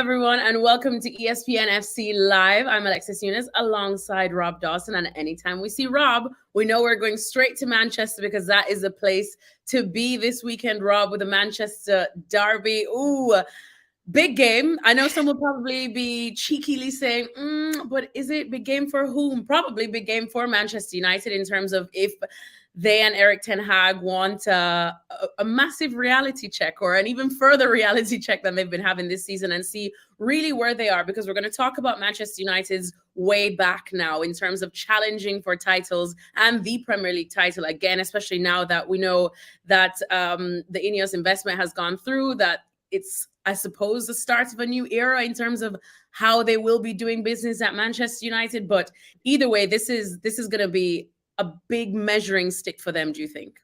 everyone, and welcome to ESPN FC Live. I'm Alexis Nunes alongside Rob Dawson. And anytime we see Rob, we know we're going straight to Manchester because that is the place to be this weekend, Rob, with the Manchester derby. Ooh, big game. I know some will probably be cheekily saying, but is it big game for whom? Probably big game for Manchester United in terms of if they and Erik ten Hag want a massive reality check or an even further reality check than they've been having this season and see really where they are, because we're going to talk about Manchester United's way back now in terms of challenging for titles and the Premier League title again, especially now that we know that the Ineos investment has gone through, that it's, I suppose, the start of a new era in terms of how they will be doing business at Manchester United. But either way, this is going to be a big measuring stick for them, do you think?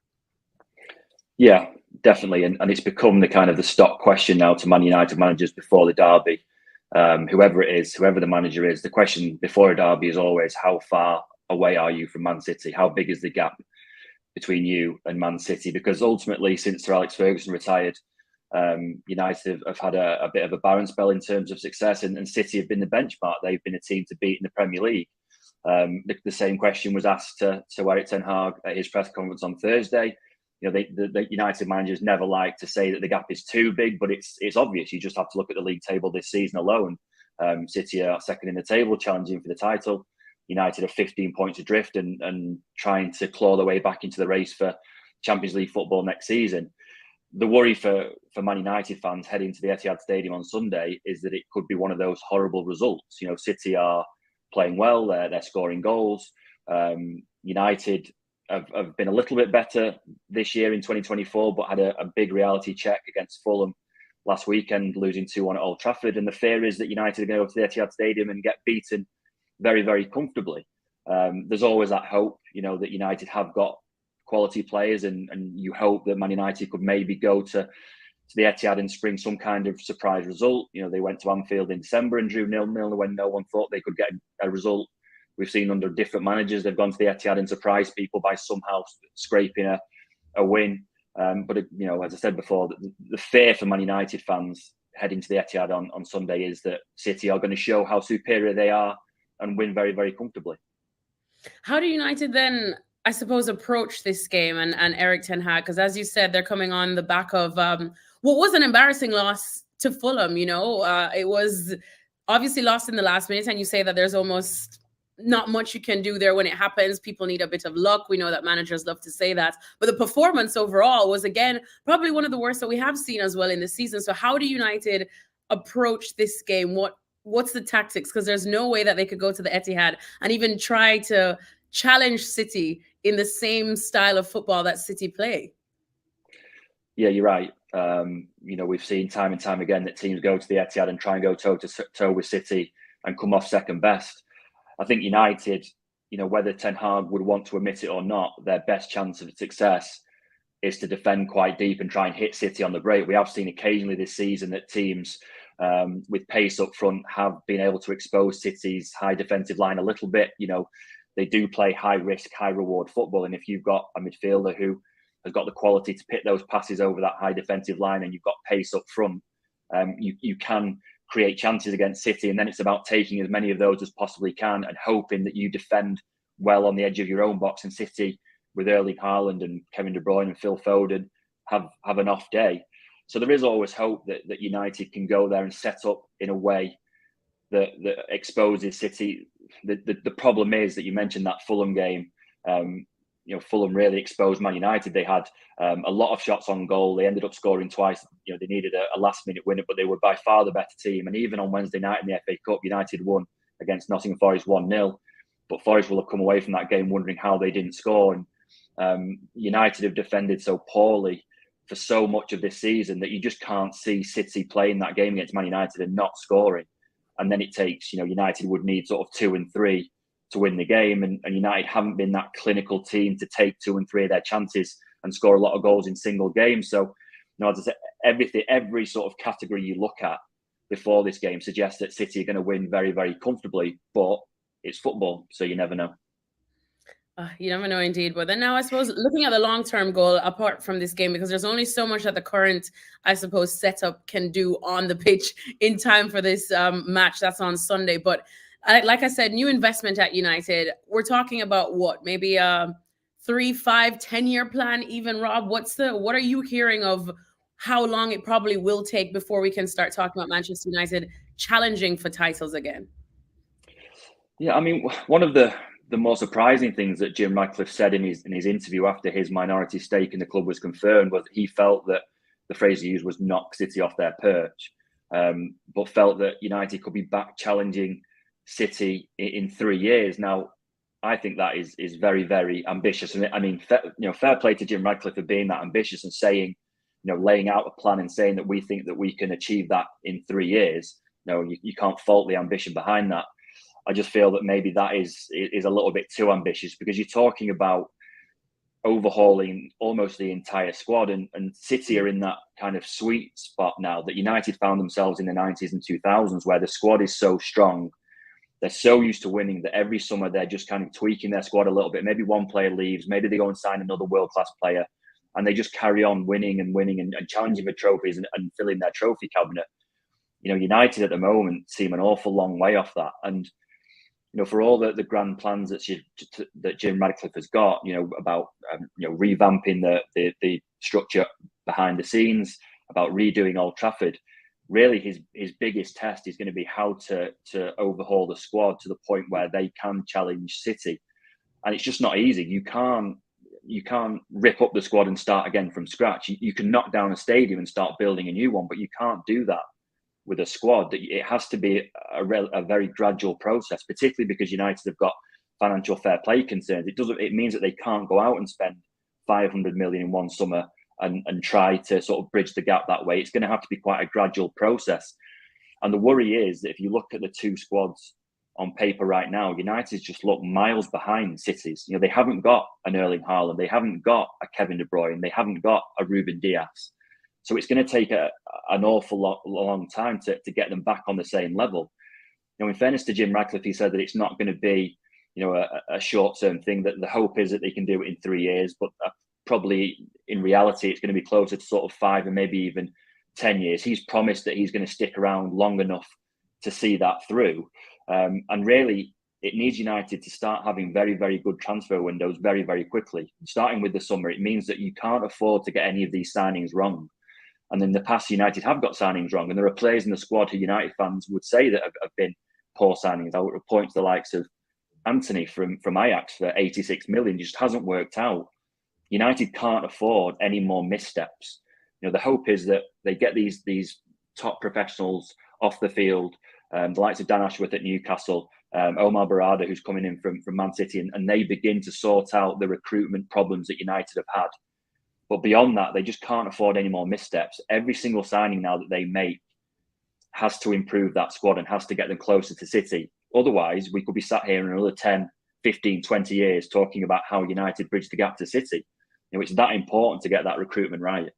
Yeah, definitely. And it's become the kind of the stock question now to Man United managers before the derby. Whoever it is, whoever the manager is, the question before a derby is always, how far away are you from Man City? How big is the gap between you and Man City? Because ultimately, since Sir Alex Ferguson retired, United have had a bit of a barren spell in terms of success, and City have been the benchmark. They've been a team to beat in the Premier League. The same question was asked to Erik ten Hag at his press conference on Thursday. You know, the United managers never like to say that the gap is too big, but it's obvious. You just have to look at the league table this season alone. City are second in the table, challenging for the title. United are 15 points adrift and trying to claw their way back into the race for Champions League football next season. The worry for Man United fans heading to the Etihad Stadium on Sunday is that it could be one of those horrible results. You know, City are playing well, they're scoring goals. United have been a little bit better this year in 2024, but had a big reality check against Fulham last weekend, losing 2-1 at Old Trafford. And the fear is that United are going to go to the Etihad Stadium and get beaten very, very comfortably. There's always that hope, you know, that United have got quality players, and you hope that Man United could maybe go to the Etihad and spring some kind of surprise result. You know, they went to Anfield in December and drew 0-0 when no one thought they could get a result. We've seen under different managers, they've gone to the Etihad and surprised people by somehow scraping a win. But, you know, as I said before, the fear for Man United fans heading to the Etihad on Sunday is that City are going to show how superior they are and win very, very comfortably. How do United then, I suppose, approach this game and Erik ten Hag? Because as you said, they're coming on the back of what was an embarrassing loss to Fulham. You know, it was obviously lost in the last minute, and you say that there's almost not much you can do there when it happens. People need a bit of luck. We know that managers love to say that. But the performance overall was, again, probably one of the worst that we have seen as well in this season. So how do United approach this game? What's the tactics? Because there's no way that they could go to the Etihad and even try to challenge City in the same style of football that City play. Yeah, you're right. You know, we've seen time and time again that teams go to the Etihad and try and go toe to toe with City and come off second best. I think United, you know, whether Ten Hag would want to admit it or not, their best chance of success is to defend quite deep and try and hit City on the break. We have seen occasionally this season that teams with pace up front have been able to expose City's high defensive line a little bit. You know, they do play high risk, high reward football. And if you've got a midfielder who has got the quality to pit those passes over that high defensive line and you've got pace up front, you can create chances against City. And then it's about taking as many of those as possibly can and hoping that you defend well on the edge of your own box. And City, with Erling Haaland and Kevin De Bruyne and Phil Foden, have an off day. So there is always hope that United can go there and set up in a way that exposes City. The problem is that you mentioned that Fulham game. You know, Fulham really exposed Man United. They had a lot of shots on goal. They ended up scoring twice. You know, they needed a last-minute winner, but they were by far the better team. And even on Wednesday night in the FA Cup, United won against Nottingham Forest 1-0. But Forest will have come away from that game wondering how they didn't score. And United have defended so poorly for so much of this season that you just can't see City playing that game against Man United and not scoring. And then it takes, you know, United would need sort of 2 and 3 to win the game. And United haven't been that clinical team to take 2 and 3 of their chances and score a lot of goals in single games. So, you know, as I said, every sort of category you look at before this game suggests that City are going to win very, very comfortably. But it's football, so you never know. You never know, indeed. But then now, I suppose, looking at the long-term goal, apart from this game, because there's only so much that the current, I suppose, setup can do on the pitch in time for this match that's on Sunday. But like I said, new investment at United. We're talking about what, maybe a 3, 5, 10-year plan, even, Rob? What are you hearing of how long it probably will take before we can start talking about Manchester United challenging for titles again? Yeah, I mean, one of the more surprising things that Jim Ratcliffe said in his interview after his minority stake in the club was confirmed was that he felt that the phrase he used was knock City off their perch, but felt that United could be back challenging City in 3 years. Now, I think that is very, very ambitious. And I mean, fair play to Jim Ratcliffe for being that ambitious and saying, laying out a plan and saying that we think that we can achieve that in 3 years. No, you can't fault the ambition behind that. I just feel that maybe that is a little bit too ambitious, because you're talking about overhauling almost the entire squad, and City are in that kind of sweet spot now that United found themselves in the 90s and 2000s, where the squad is so strong. They're so used to winning that every summer they're just kind of tweaking their squad a little bit. Maybe one player leaves, maybe they go and sign another world-class player, and they just carry on winning and challenging for trophies and filling their trophy cabinet. United at the moment seem an awful long way off that. And for all the grand plans that Jim Ratcliffe has got, about revamping the structure behind the scenes, about redoing Old Trafford, really his biggest test is going to be how to overhaul the squad to the point where they can challenge City, and it's just not easy. You can't rip up the squad and start again from scratch. You can knock down a stadium and start building a new one, but you can't do that with a squad. That it has to be a very gradual process, particularly because United have got financial fair play concerns. It means that they can't go out and spend 500 million in one summer and try to sort of bridge the gap that way. It's going to have to be quite a gradual process. And the worry is that if you look at the two squads on paper right now, United just look miles behind City's. They haven't got an Erling Haaland, they haven't got a Kevin De Bruyne, they haven't got a Ruben Dias. So it's going to take an awful long time to get them back on the same level. In fairness to Jim Ratcliffe, he said that it's not going to be, a short-term thing. That the hope is that they can do it in 3 years, but probably in reality, it's going to be closer to sort of 5 and maybe even 10 years. He's promised that he's going to stick around long enough to see that through. And really, it needs United to start having very, very good transfer windows very, very quickly. Starting with the summer, it means that you can't afford to get any of these signings wrong. And in the past, United have got signings wrong. And there are players in the squad who United fans would say that have been poor signings. I would point to the likes of Anthony from Ajax for 86 million. Just hasn't worked out. United can't afford any more missteps. The hope is that they get these top professionals off the field, the likes of Dan Ashworth at Newcastle, Omar Barada, who's coming in from Man City, and they begin to sort out the recruitment problems that United have had. But beyond that, they just can't afford any more missteps. Every single signing now that they make has to improve that squad and has to get them closer to City. Otherwise, we could be sat here in another 10, 15, 20 years talking about how United bridge the gap to City. It's that important to get that recruitment right.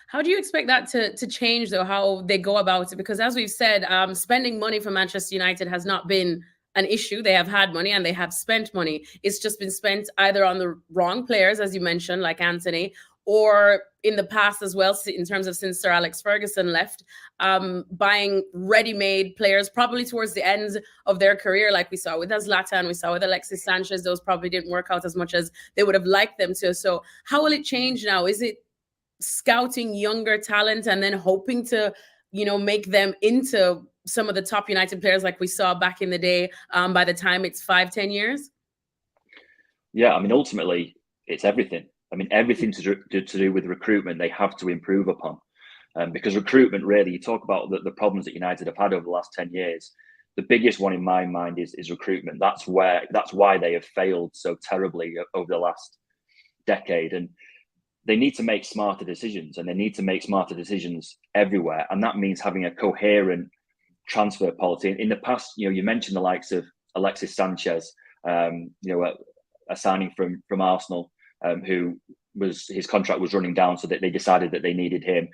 How do you expect that to change, though, how they go about it? Because as we've said, spending money for Manchester United has not been an issue. They have had money and they have spent money. It's just been spent either on the wrong players, as you mentioned, like Anthony, or in the past as well, in terms of since Sir Alex Ferguson left, buying ready-made players probably towards the end of their career, like we saw with Zlatan, we saw with Alexis Sanchez. Those probably didn't work out as much as they would have liked them to. So how will it change now? Is it scouting younger talent and then hoping to, make them into some of the top United players like we saw back in the day by the time it's 5-10 years? Yeah, I mean, ultimately, it's everything. I mean, everything to do with recruitment, they have to improve upon. Because recruitment, really, you talk about the problems that United have had over the last 10 years. The biggest one in my mind is recruitment. That's why they have failed so terribly over the last decade. And they need to make smarter decisions, and they need to make smarter decisions everywhere. And that means having a coherent transfer policy. In the past, you mentioned the likes of Alexis Sanchez, a signing from Arsenal, who his contract was running down, so that they decided that they needed him.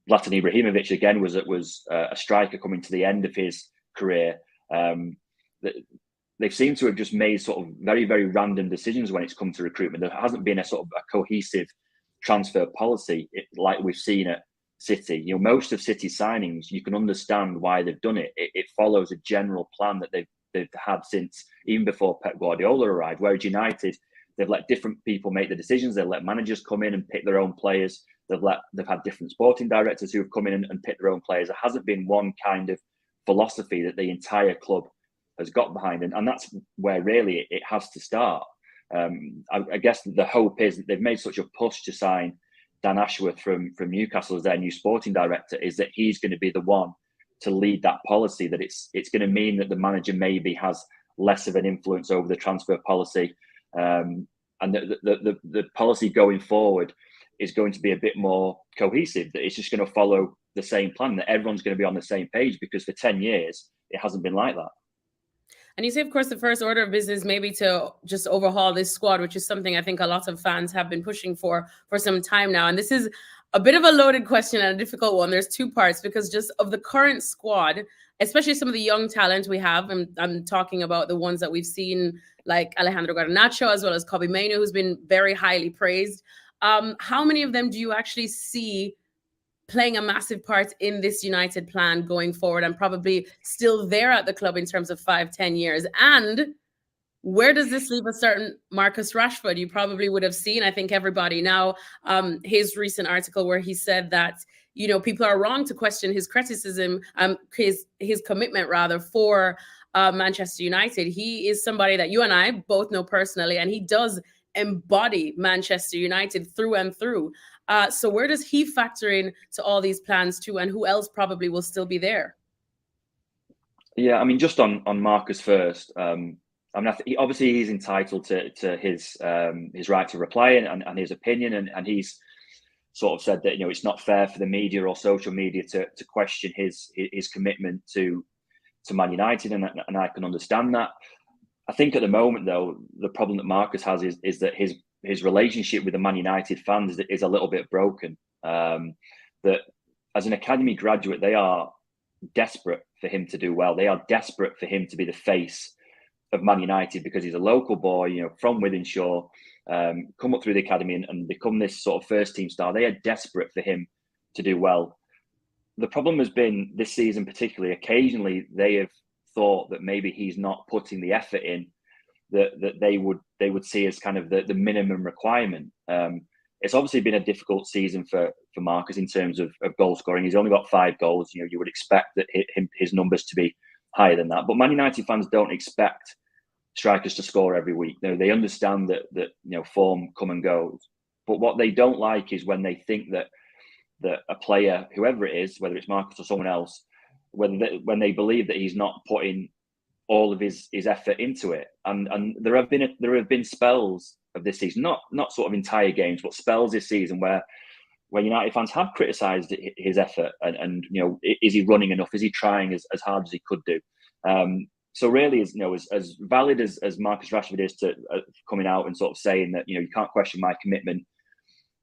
Zlatan Ibrahimovic again was a striker coming to the end of his career. The they've seemed to have just made sort of very, very random decisions when it's come to recruitment. There hasn't been a sort of a cohesive transfer policy like we've seen at City. You know, most of City's signings, you can understand why they've done it. It follows a general plan that they've had since even before Pep Guardiola arrived. Whereas United, they've let different people make the decisions. They've let managers come in and pick their own players. They've had different sporting directors who have come in and picked their own players. There hasn't been one kind of philosophy that the entire club has got behind, and that's where really it has to start. I guess the hope is that they've made such a push to sign Dan Ashworth from Newcastle as their new sporting director, is that he's going to be the one to lead that policy, that it's going to mean that the manager maybe has less of an influence over the transfer policy, and the policy going forward is going to be a bit more cohesive, that it's just going to follow the same plan, that everyone's going to be on the same page, because for 10 years, it hasn't been like that. And you say, of course, the first order of business maybe to just overhaul this squad, which is something I think a lot of fans have been pushing for some time now. And this is a bit of a loaded question and a difficult one. There's two parts, because just of the current squad, especially some of the young talent we have, and I'm talking about the ones that we've seen, like Alejandro Garnacho, as well as Kobbie Mainoo, who's been very highly praised. How many of them do you actually see playing a massive part in this United plan going forward, and probably still there at the club in terms of 5-10 years? And where does this leave a certain Marcus Rashford? You probably would have seen, I think everybody now, his recent article where he said that, you know, people are wrong to question his criticism, his commitment rather, for Manchester United. He is somebody that you and I both know personally, and he does embody Manchester United through and through. So where does he factor in to all these plans too, and who else probably will still be there? Yeah, I mean, just on Marcus first. I mean, obviously he's entitled to his right to reply and his opinion, and he's sort of said that, you know, it's not fair for the media or social media to question his commitment to Man United, and I can understand that. I think at the moment, though, the problem that Marcus has is that his relationship with the Man United fans is a little bit broken. That as an academy graduate, they are desperate for him to do well. They are desperate for him to be the face of Man United, because he's a local boy, you know, from Wythenshawe, come up through the academy and become this sort of first team star. They are desperate for him to do well. The problem has been this season, particularly, occasionally they have thought that maybe he's not putting the effort in that they would see as kind of the minimum requirement. It's obviously been a difficult season for Marcus in terms of goal scoring. He's only got 5 goals. You know, you would expect that his numbers to be higher than that. But Man United fans don't expect strikers to score every week. They understand that you know, form come and goes. But what they don't like is when they think that a player, whoever it is, whether it's Marcus or someone else, when they believe that he's not putting all of his effort into it. And there have been spells of this season, not sort of entire games, but spells this season where United fans have criticised his effort and you know, is he running enough? Is he trying as hard as he could do? So really, as valid as Marcus Rashford is to coming out and sort of saying that, you know, you can't question my commitment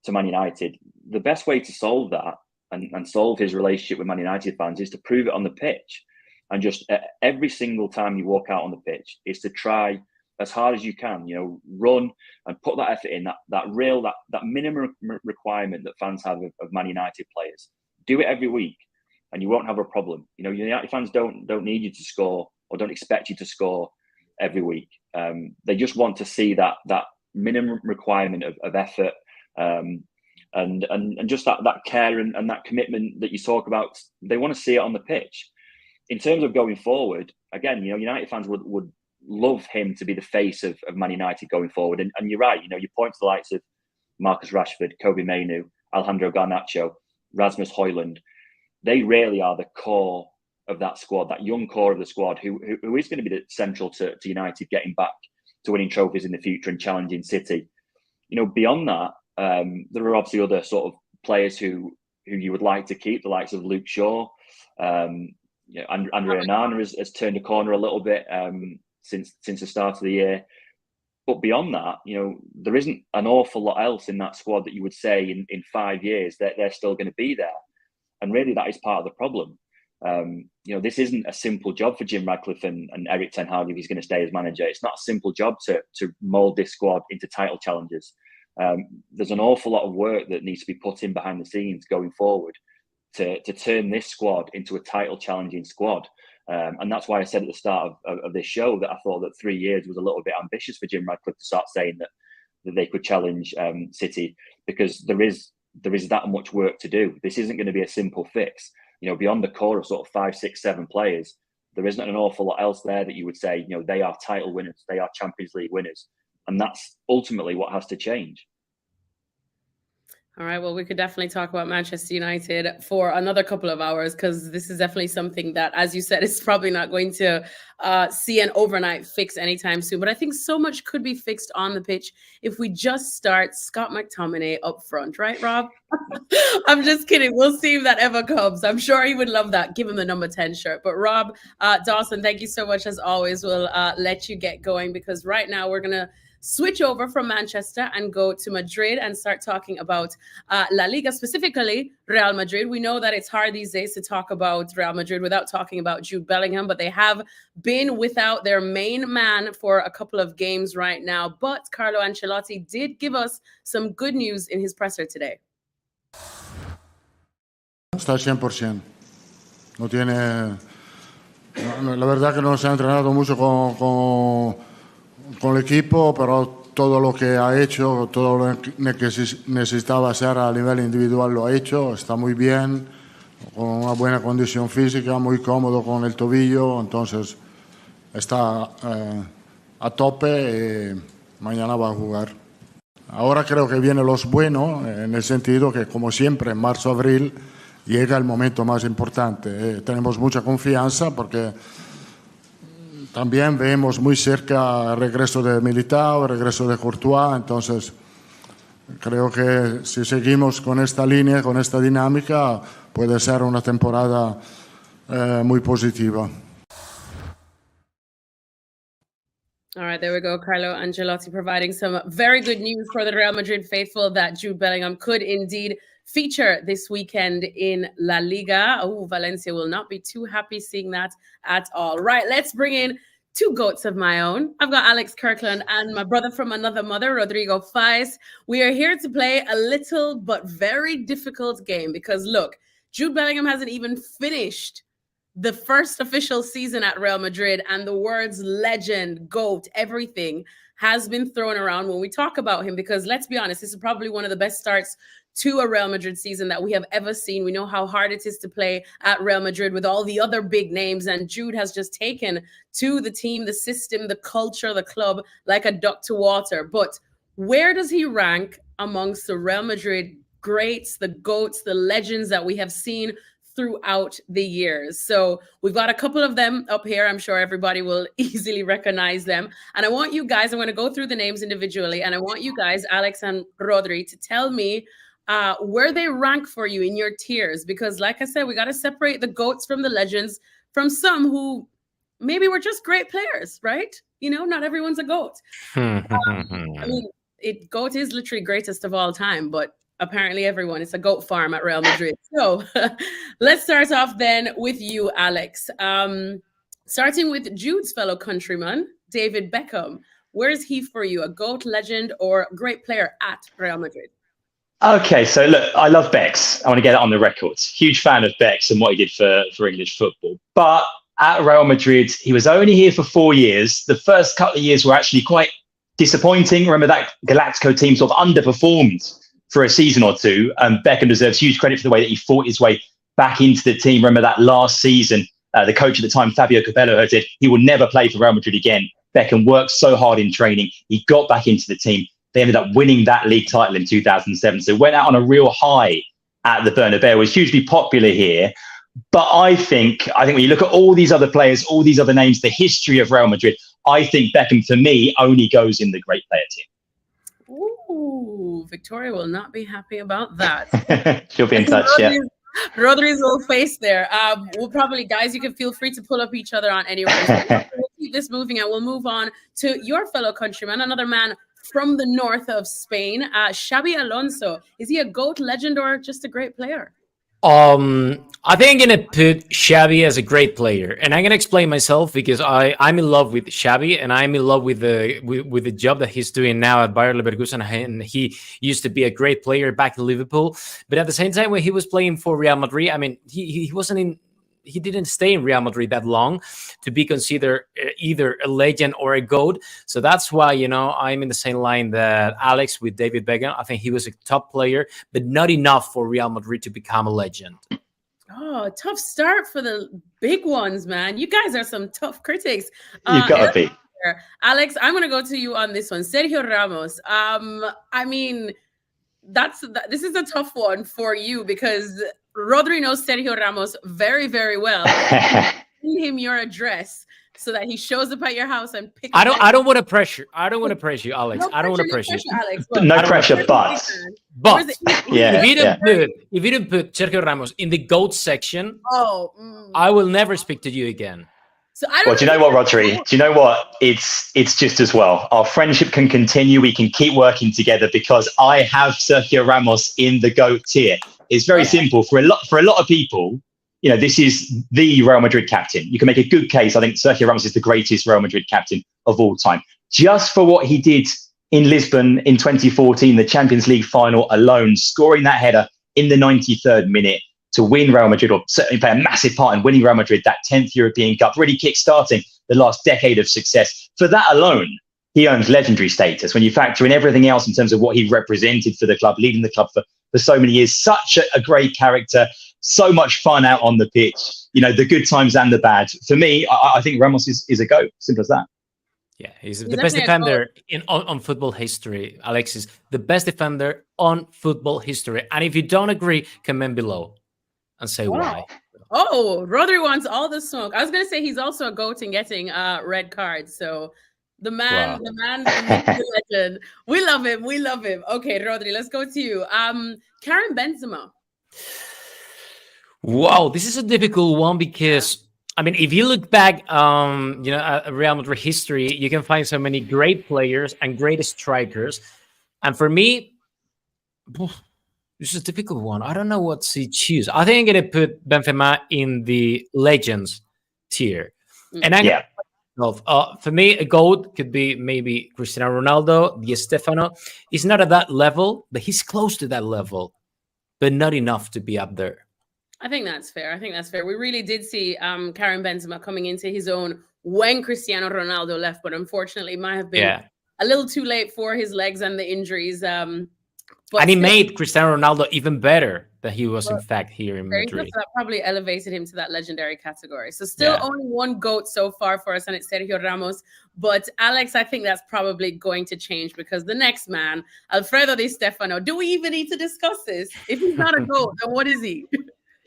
to Man United, the best way to solve that and solve his relationship with Man United fans is to prove it on the pitch. And just every single time you walk out on the pitch is to try as hard as you can, you know, run and put that effort in, that minimum requirement that fans have of Man United players. Do it every week and you won't have a problem. You know, United fans don't need you to score or don't expect you to score every week. They just want to see that minimum requirement of effort, and just that care and that commitment that you talk about. They want to see it on the pitch. In terms of going forward, again, you know, United fans would love him to be the face of Man United going forward. And you're right, you know, you point to the likes of Marcus Rashford, Kobbie Mainoo, Alejandro Garnacho, Rasmus Højlund. They really are the core of that squad, that young core of the squad, who is going to be central to United getting back to winning trophies in the future and challenging City. You know, beyond that, there are obviously other sort of players who you would like to keep, the likes of Luke Shaw. You know, Andre Onana has turned a corner a little bit since the start of the year. But beyond that, you know, there isn't an awful lot else in that squad that you would say in 5 years that they're still going to be there. And really, that is part of the problem. This isn't a simple job for Jim Ratcliffe and Erik ten Hag if he's going to stay as manager. It's not a simple job to mould this squad into title challengers. There's an awful lot of work that needs to be put in behind the scenes going forward to turn this squad into a title challenging squad. And that's why I said at the start of this show that I thought that 3 years was a little bit ambitious for Jim Ratcliffe to start saying that they could challenge City, because there is that much work to do. This isn't going to be a simple fix. Beyond the core of sort of 5, 6, 7 players, there isn't an awful lot else there that you would say, they are title winners, they are Champions League winners. And that's ultimately what has to change. All right, well, we could definitely talk about Manchester United for another couple of hours, because this is definitely something that, as you said, is probably not going to see an overnight fix anytime soon. But I think so much could be fixed on the pitch if we just start Scott McTominay up front, right, Rob? I'm just kidding. We'll see if that ever comes. I'm sure he would love that. Give him the number 10 shirt. But Rob, Dawson, thank you so much as always. We'll let you get going, because right now we're going to switch over from Manchester and go to Madrid and start talking about La Liga, specifically Real Madrid. We know that it's hard these days to talk about Real Madrid without talking about Jude Bellingham, but they have been without their main man for a couple of games right now. But Carlo Ancelotti did give us some good news in his presser today. Está al 100%. No tiene... La verdad que no se ha entrenado mucho con el equipo, pero todo lo que ha hecho, todo lo que necesitaba hacer a nivel individual lo ha hecho. Está muy bien, con una buena condición física, muy cómodo con el tobillo, entonces está a tope y mañana va a jugar. Ahora creo que viene los buenos, en el sentido que, como siempre, en marzo-abril llega el momento más importante. Tenemos mucha confianza porque también vemos muy cerca el regreso de Militao, el regreso de Courtois, entonces creo que si seguimos con esta línea, con esta dinámica, puede ser una temporada muy positiva. All right, there we go. Carlo Ancelotti providing some very good news for the Real Madrid faithful that Jude Bellingham could indeed feature this weekend in La Liga. Oh, Valencia will not be too happy seeing that at all. Right, let's bring in two goats of my own. I've got Alex Kirkland and my brother from another mother, Rodrigo Faez. We are here to play a little but very difficult game because, look, Jude Bellingham hasn't even finished the first official season at Real Madrid, and the words legend, GOAT, everything has been thrown around when we talk about him, because let's be honest, this is probably one of the best starts to a Real Madrid season that we have ever seen. We know how hard it is to play at Real Madrid with all the other big names, and Jude has just taken to the team, the system, the culture, the club like a duck to water. But where does he rank amongst the Real Madrid greats, the GOATs, the legends that we have seen throughout the years? So we've got a couple of them up here. I'm sure everybody will easily recognize them. And I want you guys, I'm going to go through the names individually, and I want you guys, Alex and Rodri, to tell me where they rank for you in your tiers. Because like I said, we got to separate the GOATs from the legends, from some who maybe were just great players, right? You know, not everyone's a GOAT. I mean, GOAT is literally greatest of all time, but apparently everyone, it's a GOAT farm at Real Madrid. So let's start off then with you, Alex. Starting with Jude's fellow countryman, David Beckham. Where is he for you? A GOAT, legend, or great player at Real Madrid? Okay, so look, I love Bex. I want to get it on the record. Huge fan of Bex and what he did for English football. But at Real Madrid, he was only here for 4 years. The first couple of years were actually quite disappointing. Remember that Galactico team sort of underperformed for a season or two. Beckham deserves huge credit for the way that he fought his way back into the team. Remember that last season, the coach at the time, Fabio Capello, had said he will never play for Real Madrid again. Beckham worked so hard in training. He got back into the team. They ended up winning that league title in 2007. So went out on a real high at the Bernabeu. Was hugely popular here. But I think when you look at all these other players, all these other names, the history of Real Madrid, I think Beckham, for me, only goes in the great player team. Ooh, Victoria will not be happy about that. She'll be in touch, yeah. Rodri's little face there. We'll probably, guys, you can feel free to pull up each other on anywhere. So we'll keep this moving, and we'll move on to your fellow countryman, another man from the north of Spain, Xabi Alonso. Is he a GOAT, legend, or just a great player? I think I'm gonna put Xavi as a great player, and I'm gonna explain myself because I'm in love with Xavi, and I'm in love with the job that he's doing now at Bayer Leverkusen. And he used to be a great player back in Liverpool, but at the same time, when he was playing for Real Madrid, I mean, he wasn't in. He didn't stay in Real Madrid that long to be considered either a legend or a GOAT. So that's why, I'm in the same line that Alex with David Beckham. I think he was a top player, but not enough for Real Madrid to become a legend. Oh, tough start for the big ones, man. You guys are some tough critics. You've got to be. Alex, I'm going to go to you on this one. Sergio Ramos. I mean, this is a tough one for you because Rodri knows Sergio Ramos very, very well. Send him your address so that he shows up at your house and pick. I don't want to pressure. I don't want to pressure you, Alex. I don't want to pressure you. Alex. No pressure, but if you didn't put Sergio Ramos in the GOAT section, I will never speak to you again. So do you know what, Rodri? Do you know what? It's just as well. Our friendship can continue. We can keep working together because I have Sergio Ramos in the GOAT tier. It's very simple for a lot of people. This is the Real Madrid captain. You can make a good case. I think Sergio Ramos is the greatest Real Madrid captain of all time. Just for what he did in Lisbon in 2014, the Champions League final alone, scoring that header in the 93rd minute to win Real Madrid, or certainly play a massive part in winning Real Madrid that 10th European Cup, really kick-starting the last decade of success. For that alone, he earns legendary status. When you factor in everything else in terms of what he represented for the club, leading the club for so many years, such a great character, so much fun out on the pitch, the good times and the bad. For me, I think Ramos is a GOAT. Simple as that. Yeah, he's the best defender on football history. Alexis, the best defender on football history. And if you don't agree, comment below and say why. Oh, Rodri wants all the smoke. I was going to say he's also a GOAT in getting red cards. So the man, the legend. We love him. We love him. Okay, Rodri, let's go to you. Karim Benzema. Wow, this is a difficult one because, I mean, if you look back, at Real Madrid history, you can find so many great players and great strikers. And for me, this is a difficult one. I don't know what to choose. I think I'm going to put Benzema in the legends tier. And for me, a GOAT could be maybe Cristiano Ronaldo, Di Stefano. He's not at that level, but he's close to that level, but not enough to be up there. I think that's fair. We really did see Karim Benzema coming into his own when Cristiano Ronaldo left, but unfortunately it might have been a little too late for his legs and the injuries. And he made Cristiano Ronaldo even better than he was, in fact, here in Madrid. That probably elevated him to that legendary category. So still only one GOAT so far for us, and it's Sergio Ramos. But Alex, I think that's probably going to change because the next man, Alfredo Di Stefano, do we even need to discuss this? If he's not a GOAT, then what is he?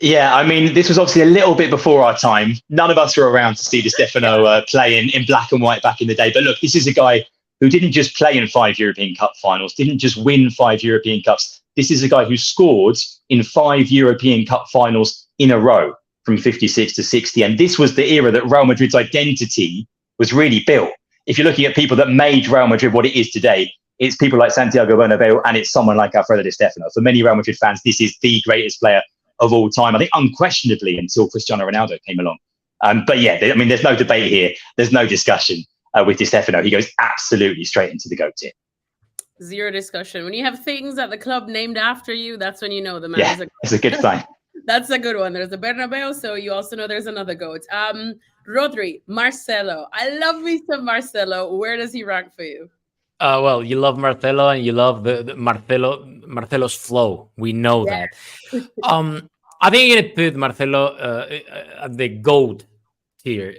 Yeah, I mean, this was obviously a little bit before our time. None of us were around to see Di Stefano play in black and white back in the day. But look, this is a guy who didn't just play in 5 European Cup finals, didn't just win 5 European Cups. This is a guy who scored in 5 European Cup finals in a row from 56 to 60. And this was the era that Real Madrid's identity was really built. If you're looking at people that made Real Madrid what it is today, it's people like Santiago Bernabeu and it's someone like Alfredo Di Stefano. For many Real Madrid fans, this is the greatest player of all time. I think unquestionably until Cristiano Ronaldo came along. But yeah, I mean, there's no debate here. There's no discussion. With Di Stefano, he goes absolutely straight into the GOAT tier. Zero discussion. When you have things at the club named after you, that's when you know the man is a GOAT. It's a good sign. That's a good one. There's a Bernabeu, so you also know there's another GOAT. Rodri, Marcelo. I love me some Marcelo. Where does he rank for you? Well, you love Marcelo and you love the Marcelo's flow. We know that. I think you're gonna put Marcelo at the GOAT tier.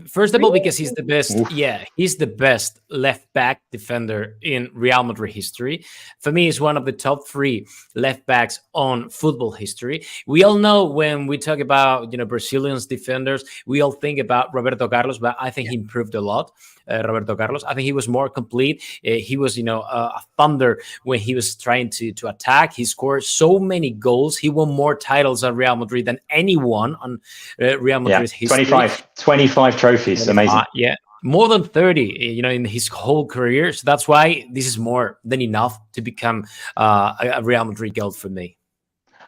First of all, because he's the best. Yeah, he's the best left back defender in Real Madrid history. For me, he's one of the top 3 left backs on football history. We all know when we talk about Brazilians defenders, we all think about Roberto Carlos, but I think he improved a lot. Roberto Carlos, I think he was more complete. He was, a thunder when he was trying to attack. He scored so many goals. He won more titles at Real Madrid than anyone on Real Madrid's history. 25 trophies. Amazing. More than 30, in his whole career. So that's why this is more than enough to become a Real Madrid GOAT for me.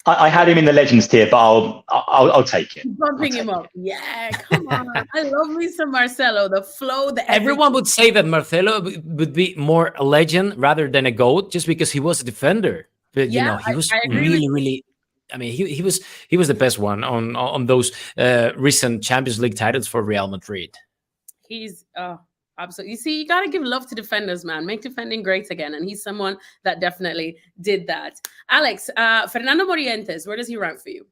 I had him in the legends tier, but I'll take it. Bumping him up. Yeah, come on. I love me some Marcelo. The flow, everyone would say that Marcelo would be more a legend rather than a GOAT just because he was a defender. But you know, he was really. I mean, he was the best one on those recent Champions League titles for Real Madrid. He's absolutely. You see, you got to give love to defenders, man. Make defending great again. And he's someone that definitely did that. Alex, Fernando Morientes, where does he rank for you?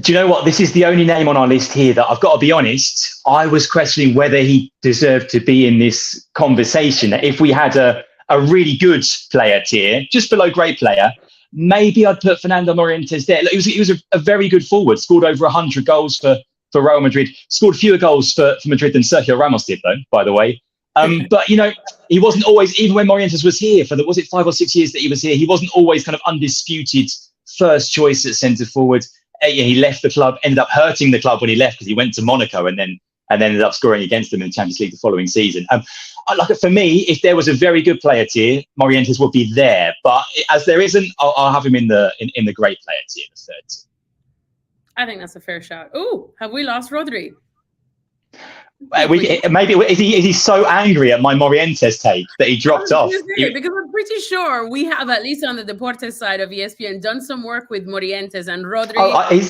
Do you know what? This is the only name on our list here that I've got to be honest. I was questioning whether he deserved to be in this conversation. If we had a really good player tier, just below great player, maybe I'd put Fernando Morientes there. He was a very good forward, scored over 100 goals for Real Madrid, scored fewer goals for Madrid than Sergio Ramos did, though, by the way. But, you know, he wasn't always, even when Morientes was here for was it 5 or 6 years that he was here, he wasn't always kind of undisputed first choice at centre forward. He left the club, ended up hurting the club when he left because he went to Monaco and then ended up scoring against them in the Champions League the following season. Like for me, if there was a very good player tier, Morientes would be there. But as there isn't, I'll have him in the great player tier, the third tier. I think that's a fair shout. Ooh, have we lost Rodri? Maybe is he so angry at my Morientes take that he dropped off? Because I'm pretty sure we have, at least on the Deportes side of ESPN, done some work with Morientes and Rodri.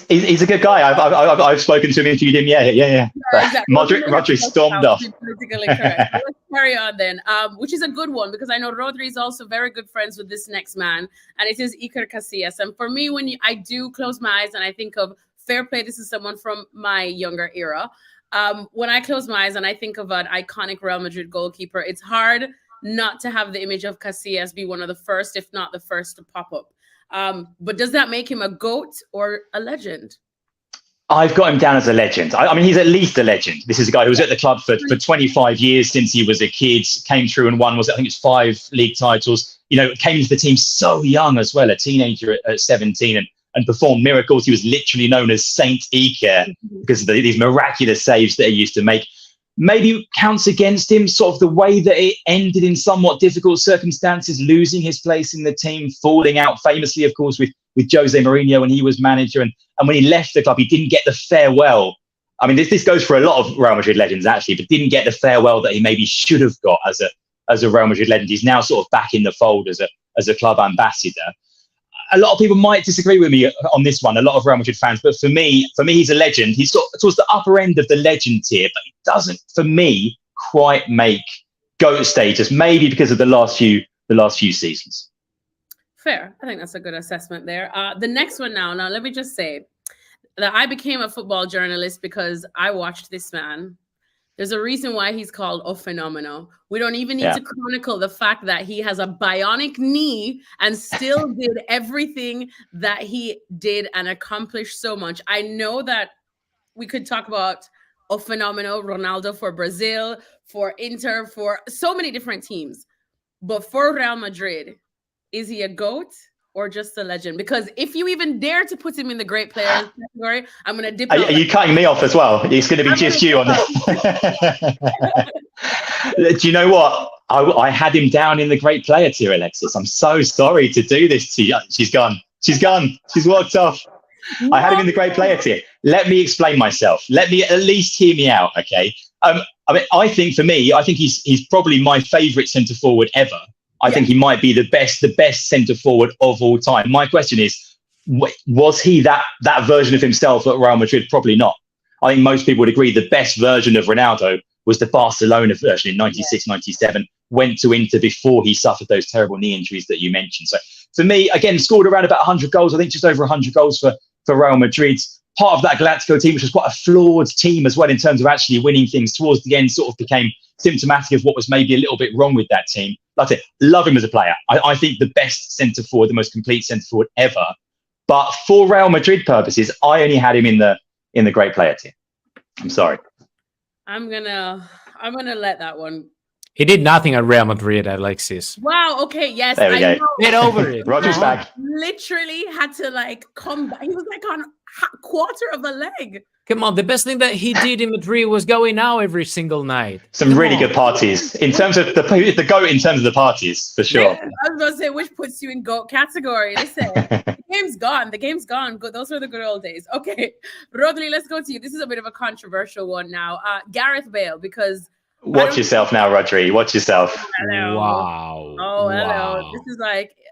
He's a good guy. I've spoken to him, interviewed him. Yeah. Exactly. Rodri stormed off. Politically correct. Let's carry on then, which is a good one because I know Rodri is also very good friends with this next man, and it is Iker Casillas. And for me, I do close my eyes and I think of fair play, this is someone from my younger era. When I close my eyes and I think of an iconic Real Madrid goalkeeper, it's hard not to have the image of Casillas be one of the first, if not the first, to pop up. But does that make him a GOAT or a legend? I've got him down as a legend. I mean, he's at least a legend. This is a guy who was at the club for 25 years since he was a kid, came through and won, I think it's 5 league titles. You know, came into the team so young as well, a teenager at 17 and performed miracles. He was literally known as Saint Iker because of these miraculous saves that he used to make. Maybe counts against him sort of the way that it ended in somewhat difficult circumstances, losing his place in the team, falling out famously, of course, with Jose Mourinho when he was manager. And when he left the club, he didn't get the farewell. I mean, this goes for a lot of Real Madrid legends, actually, but didn't get the farewell that he maybe should have got as a Real Madrid legend. He's now sort of back in the fold as a club ambassador. A lot of people might disagree with me on this one, a lot of Real Madrid fans, but for me, he's a legend. He's sort of towards the upper end of the legend tier, but he doesn't, for me, quite make GOAT status, maybe because of the last few seasons. Fair. I think that's a good assessment there. The next one now, let me just say that I became a football journalist because I watched this man. There's a reason why he's called a phenomenal. We don't even need to chronicle the fact that he has a bionic knee and still did everything that he did and accomplished so much. I know that we could talk about a phenomenal Ronaldo for Brazil, for Inter, for so many different teams. But for Real Madrid, is he a GOAT or just a legend? Because if you even dare to put him in the great player category, I'm going to dip out. Are you cutting me off as well? It's going to be just you on that. Do you know what? I had him down in the great player tier, Alexis. I'm so sorry to do this to you. She's gone. She's walked off. No. I had him in the great player tier. Let me explain myself. Let me at least hear me out, okay? I mean, I think he's probably my favourite centre forward ever. I think he might be the best centre forward of all time. My question is, was he that version of himself at Real Madrid? Probably not. I think most people would agree the best version of Ronaldo was the Barcelona version in 96, 97, went to Inter before he suffered those terrible knee injuries that you mentioned. So for me, again, scored around about 100 goals, I think just over 100 goals for Real Madrid. Part of that Galactico team, which was quite a flawed team as well in terms of actually winning things towards the end, sort of became symptomatic of what was maybe a little bit wrong with that team. Like I said, love him as a player. I think the best centre forward, the most complete centre forward ever. But for Real Madrid purposes, I only had him in the great player tier. I'm sorry. I'm gonna let that one. He did nothing at Real Madrid, Alexis. Wow. Okay. Yes. There we go. Get over it. Roger's back. Literally had to come back. He was on a quarter of a leg. Come on, the best thing that he did in Madrid was going out every single night. Some really good parties. In terms of the GOAT, in terms of the parties, for sure. Yeah, I was going to say, which puts you in GOAT category. Listen, game's gone. The game's gone. Good. Those were the good old days. Okay, Rodri, let's go to you. This is a bit of a controversial one now. Gareth Bale, because watch yourself now, Rodri. Watch yourself. Hello. Wow. Oh, hello. Wow.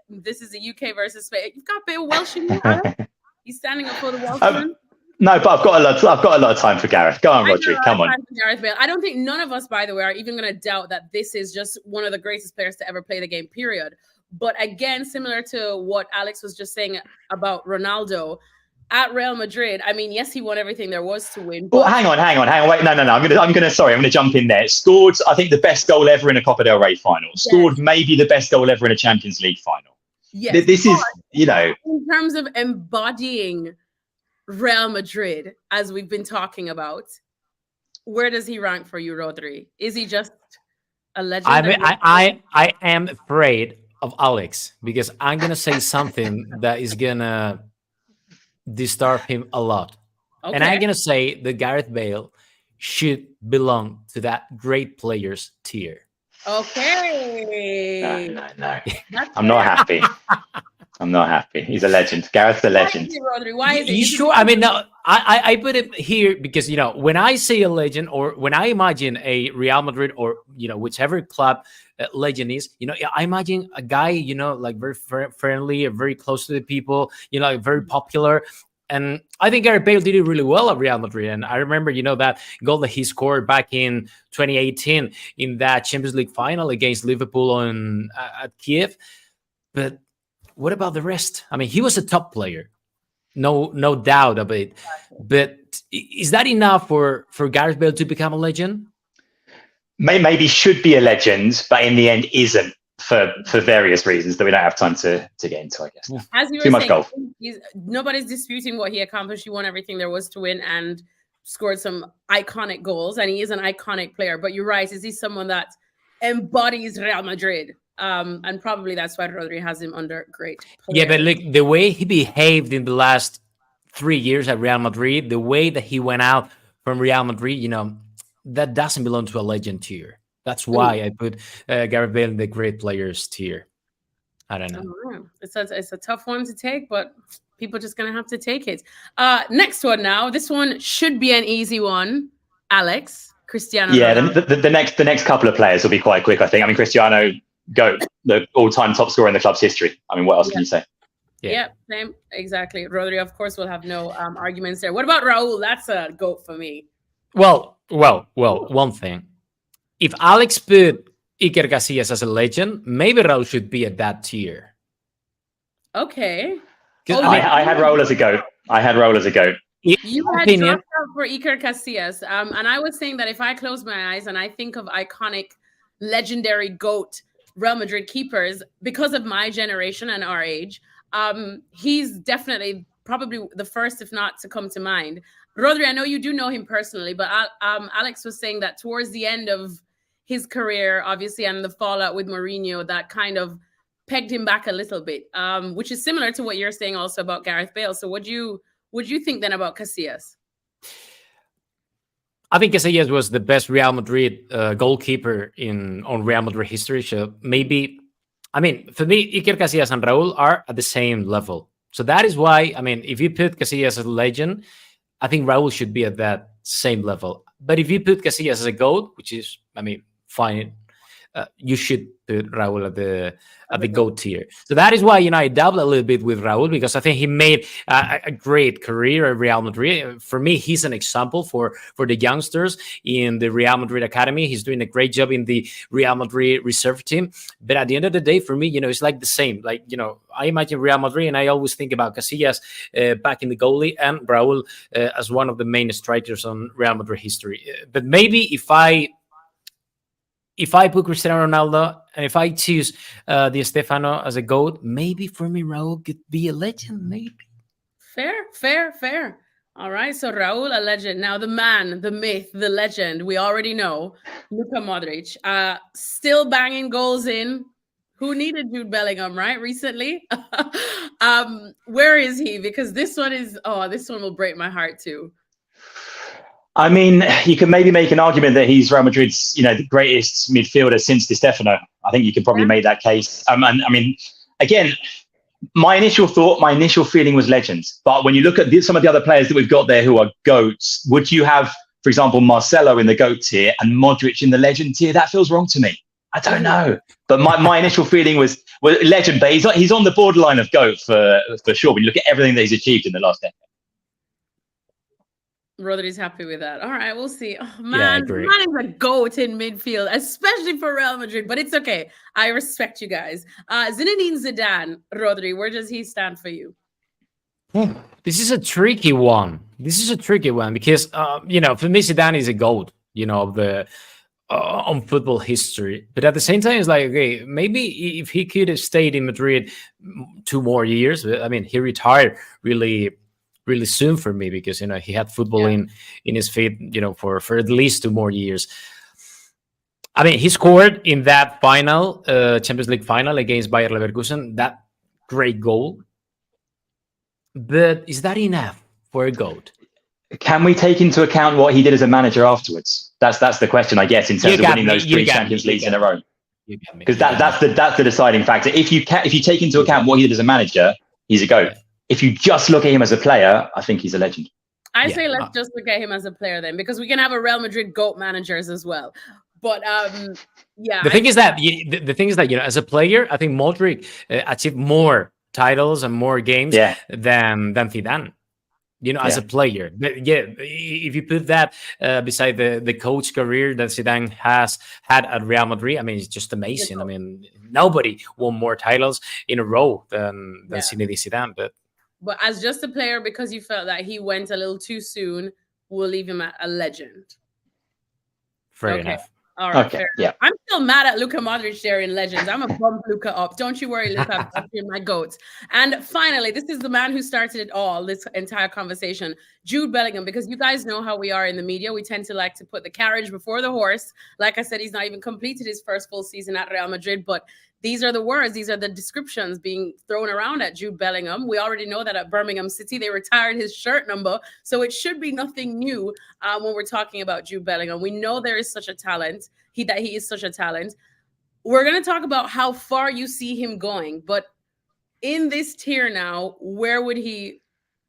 This is the UK versus Spain. You've got Bale Welsh in you, Alex? He's standing up for the Welshman. No, but I've got a lot of time for Gareth. Go on, Rodri. Come on. Gareth Bale. I don't think none of us, by the way, are even going to doubt that this is just one of the greatest players to ever play the game, period. But again, similar to what Alex was just saying about Ronaldo at Real Madrid, I mean, yes, he won everything there was to win. Well, hang on. Wait, no. I'm gonna jump in there. Scored, I think, the best goal ever in a Copa del Rey final. Scored maybe the best goal ever in a Champions League final. Yes. This is, in terms of embodying Real Madrid, as we've been talking about, where does he rank for you, Rodri? Is he just a legend? I am afraid of Alex, because I'm gonna say something that is gonna disturb him a lot. Okay. And I'm gonna say that Gareth Bale should belong to that great players tier. Okay. No. I'm not happy. I'm not happy. He's a legend. Gareth's a legend. Why is it? You sure? I mean, no, I put it here because, when I say a legend, or when I imagine a Real Madrid, or, whichever club legend is, I imagine a guy, like very friendly, very close to the people, like very popular. And I think Gareth Bale did it really well at Real Madrid. And I remember, that goal that he scored back in 2018 in that Champions League final against Liverpool at Kiev. But what about the rest? I mean, he was a top player, no doubt of it. But is that enough for Gareth Bale to become a legend? Maybe should be a legend, but in the end isn't, for various reasons that we don't have time to get into, I guess. As you were Too much saying, golf. Nobody's disputing what he accomplished. He won everything there was to win and scored some iconic goals, and he is an iconic player. But you're right, is he someone that embodies Real Madrid? And probably that's why Rodri has him under great player. Yeah, but look, the way he behaved in the last 3 years at Real Madrid, the way that he went out from Real Madrid, that doesn't belong to a legend tier. That's why I put Gareth Bale in the great players tier. I don't know. It's a tough one to take, but people are just going to have to take it. Next one now. This one should be an easy one. Alex, Cristiano Ronaldo. The next couple of players will be quite quick, I think. I mean, Cristiano, GOAT, the all-time top scorer in the club's history. I mean, what else can you say? Yeah, same. Exactly. Rodri, of course, will have no arguments there. What about Raul? That's a GOAT for me. Well, one thing. If Alex put Iker Casillas as a legend, maybe Raul should be at that tier. Okay. I had Raul as a GOAT. You had dropped out for Iker Casillas. And I was saying that if I close my eyes and I think of iconic, legendary GOAT Real Madrid keepers, because of my generation and our age, he's definitely probably the first, if not, to come to mind. Rodri, I know you do know him personally, but Alex was saying that towards the end of his career, obviously, and the fallout with Mourinho, that kind of pegged him back a little bit, which is similar to what you're saying also about Gareth Bale. So would you think then about Casillas? I think Casillas was the best Real Madrid goalkeeper on Real Madrid history. So maybe, I mean, for me, Iker Casillas and Raul are at the same level. So that is why, I mean, if you put Casillas as a legend, I think Raul should be at that same level. But if you put Casillas as a GOAT, which is, I mean, fine, you should put Raul at the GOAT tier. So that is why, I dabble a little bit with Raul, because I think he made a great career at Real Madrid. For me, he's an example for the youngsters in the Real Madrid academy. He's doing a great job in the Real Madrid reserve team. But at the end of the day, for me, it's like the same. Like, I imagine Real Madrid and I always think about Casillas back in the goalie and Raul as one of the main strikers on Real Madrid history. But maybe if I put Cristiano Ronaldo and if I choose Di Stefano as a GOAT, maybe for me Raul could be a legend, maybe. Fair. All right, so Raul, a legend. Now the man, the myth, the legend, we already know, Luka Modric, still banging goals in. Who needed Jude Bellingham, right, recently? Where is he? Because this one will break my heart too. I mean, you can maybe make an argument that he's Real Madrid's, the greatest midfielder since Di Stefano. I think you could probably make that case. And I mean, again, My initial feeling was legends. But when you look at some of the other players that we've got there who are GOATs, would you have, for example, Marcelo in the GOAT tier and Modric in the legend tier? That feels wrong to me. I don't know. But my initial feeling was legend, but he's on the borderline of GOAT for sure when you look at everything that he's achieved in the last decade. Rodri's happy with that. All right, we'll see. Oh, Yeah, man, man is a GOAT in midfield, especially for Real Madrid, but it's okay. I respect you guys. Zinedine Zidane, Rodri, where does he stand for you? This is a tricky one. Because, for me, Zidane is a GOAT, of the on football history. But at the same time, it's like, okay, maybe if he could have stayed in Madrid 2 more years, I mean, he retired really soon for me because he had football in his feet for at least 2 more years. I mean, he scored in that final Champions League final against Bayer Leverkusen, that great goal. But is that enough for a GOAT? Can we take into account what he did as a manager afterwards? That's the question, I guess, in terms of winning those 3 Champions Leagues in a row. Because that's the deciding factor. If you take into account what he did as a manager, he's a GOAT. If you just look at him as a player, I think he's a legend. I say let's just look at him as a player then, because we can have a Real Madrid GOAT managers as well. But the thing is that as a player, I think Modric achieved more titles and more games than Zidane. As a player. But if you put that beside the coach career that Zidane has had at Real Madrid, I mean, it's just amazing. I mean, nobody won more titles in a row than Zinedine Zidane. But as just a player, because you felt that he went a little too soon, we'll leave him at a legend. Fair enough. All right. Okay. Fair Yeah. I'm still mad at Luka Modric there in legends. I'm gonna bump Luka up. Don't you worry, Luka. I'm in my GOATs. And finally, this is the man who started it all, this entire conversation, Jude Bellingham, because you guys know how we are in the media. We tend to like to put the carriage before the horse. Like I said, he's not even completed his first full season at Real Madrid, but these are the words, these are the descriptions being thrown around at Jude Bellingham. We already know that at Birmingham City, they retired his shirt number. So it should be nothing new when we're talking about Jude Bellingham. We know there is such a talent, that he is such a talent. We're going to talk about how far you see him going. But in this tier now, where would he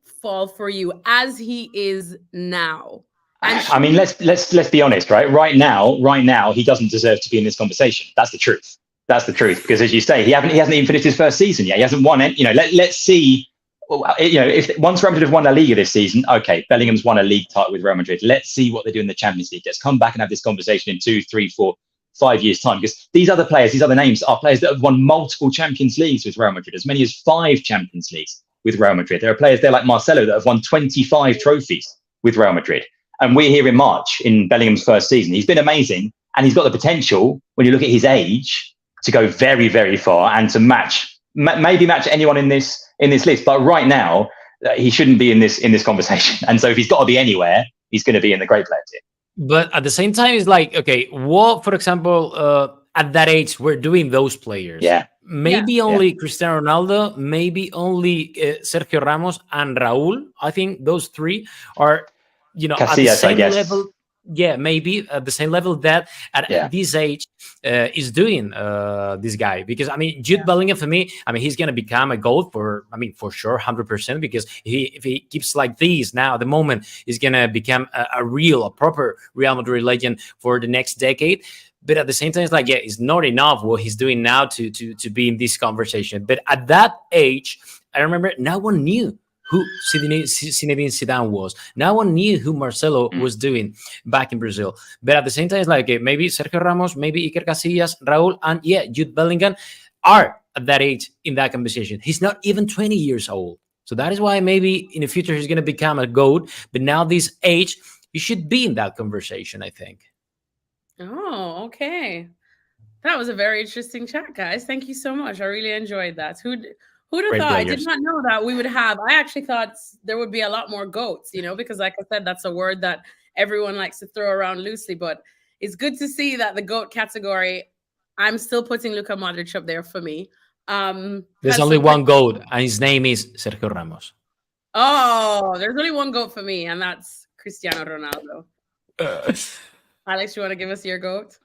fall for you as he is now? I mean, let's be honest, right? Right now, he doesn't deserve to be in this conversation. That's the truth. Because as you say, he hasn't even finished his first season yet. He hasn't won it. Let's see. If once Real Madrid have won La Liga this season, okay, Bellingham's won a league title with Real Madrid. Let's see what they do in the Champions League. Let's come back and have this conversation in 2, 3, 4, 5 years' time. Because these other names are players that have won multiple Champions Leagues with Real Madrid, as many as 5 Champions Leagues with Real Madrid. There are players there like Marcelo that have won 25 trophies with Real Madrid. And we're here in March in Bellingham's first season. He's been amazing, and he's got the potential, when you look at his age, to go very, very far and to maybe match anyone in this list. But right now, he shouldn't be in this conversation. And so if he's got to be anywhere, he's going to be in the great player tier. But at the same time, it's like, okay, what, for example, at that age, we're doing those players. Yeah. Maybe only Cristiano Ronaldo, maybe only Sergio Ramos and Raul. I think those 3 are, Casillas, at the same I guess. level. Yeah, maybe at the same level that at this age is doing this guy. Because, I mean, Jude Bellingham, for me, I mean, he's going to become a GOAT for sure, 100%, because if he keeps like this now, at the moment, he's going to become a proper Real Madrid legend for the next decade. But at the same time, it's like, it's not enough what he's doing now to be in this conversation. But at that age, I remember no one knew who Zinedine Zidane was. No one knew who Marcelo was doing back in Brazil. But at the same time, it's like maybe Sergio Ramos, maybe Iker Casillas, Raul, and Jude Bellingham are at that age in that conversation. He's not even 20 years old. So that is why maybe in the future he's going to become a GOAT. But now this age, he should be in that conversation, I think. Oh, okay. That was a very interesting chat, guys. Thank you so much. I really enjoyed that. Who'd have thought? Players. I did not know that we would have. I actually thought there would be a lot more GOATs, because like I said, that's a word that everyone likes to throw around loosely. But it's good to see that the GOAT category, I'm still putting Luka Modric up there for me. There's only one GOAT, and his name is Sergio Ramos. Oh, there's only one GOAT for me, and that's Cristiano Ronaldo. Alex, you want to give us your GOAT?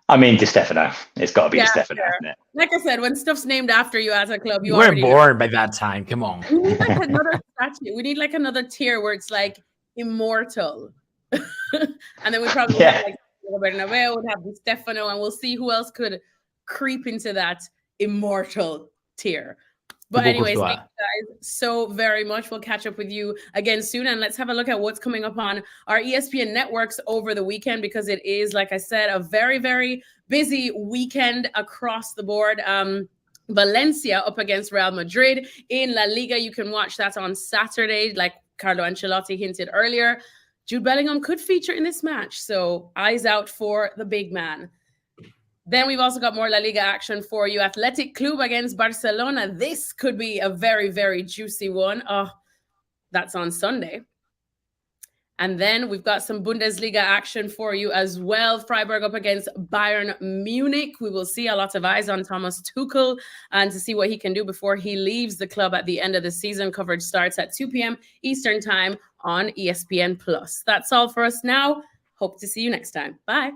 I mean, Di Stefano. It's got to be Di Stefano, sure. isn't it? Like I said, when stuff's named after you as a club, You weren't born by that time. Come on. We need like another statue. We need like another tier where it's like immortal. And then we probably have like Bernabeu, would have Di Stefano, and we'll see who else could creep into that immortal tier. But anyways, thank you guys so very much. We'll catch up with you again soon. And let's have a look at what's coming up on our ESPN networks over the weekend, because it is, like I said, a very, very busy weekend across the board. Valencia up against Real Madrid in La Liga. You can watch that on Saturday, like Carlo Ancelotti hinted earlier. Jude Bellingham could feature in this match, so eyes out for the big man. Then we've also got more La Liga action for you. Athletic Club against Barcelona. This could be a very, very juicy one. Oh, that's on Sunday. And then we've got some Bundesliga action for you as well. Freiburg up against Bayern Munich. We will see a lot of eyes on Thomas Tuchel and to see what he can do before he leaves the club at the end of the season. Coverage starts at 2 p.m. Eastern time on ESPN+. That's all for us now. Hope to see you next time. Bye.